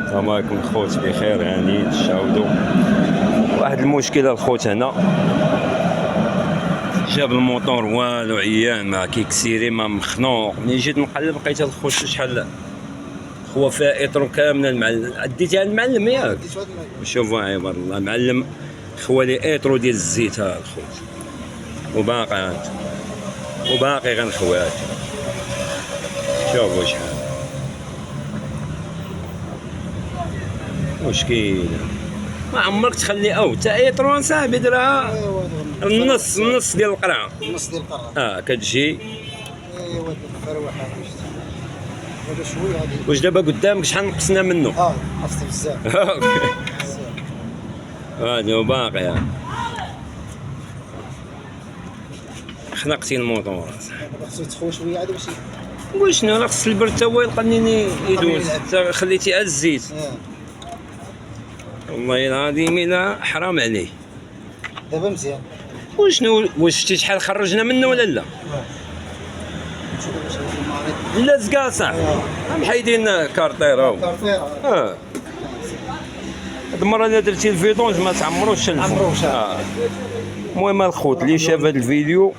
السلام عليكم الخوت، بخير هاني تشاودوا. واحد المشكله الخوت هنا، جاب الموطور والو عيان ما كيكسيري ما مخنوق. ملي جيت نقلب لقيت الخوت شحال هو فيها اطرو كامل. المعلم عديتها المعلم ياك، شوفوا عبار الله معلم خوالي اطرو ديال الزيت ها الخوت، وباقي غنخوات. شوفوا شحال مشكل. ما عمرك تخلي او تا اطرو صاحبي درها النص ديال القرعه، النص ديال القرعه كتجي. ايوا فروحه هذا شويه هذه. واش دابا قدامك شحال نقصنا منه؟ نقصت بزاف. هادي وباقي خنقتي الموطور. خصو يتخوى شويه عاد باش وشنو راه خص البرد تا هو يلقى يدوز، خليتي على الزيت. والله العظيم الا حرام عليه. دابا مزيان. وشنو واش شتي شحال خرجنا منه ولا لا؟ لا زكا صاحبي محيدين كارطيره. كارطيره هاد المره الا درتي الفيدونج ما تعمروش المهم الخوت اللي شاف هاد الفيديو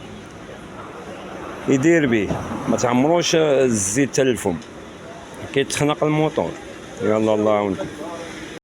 يدير به، ما تعمروش الزيت حتى للفم كيتخنق الموطور. يلا الله يعاونكم.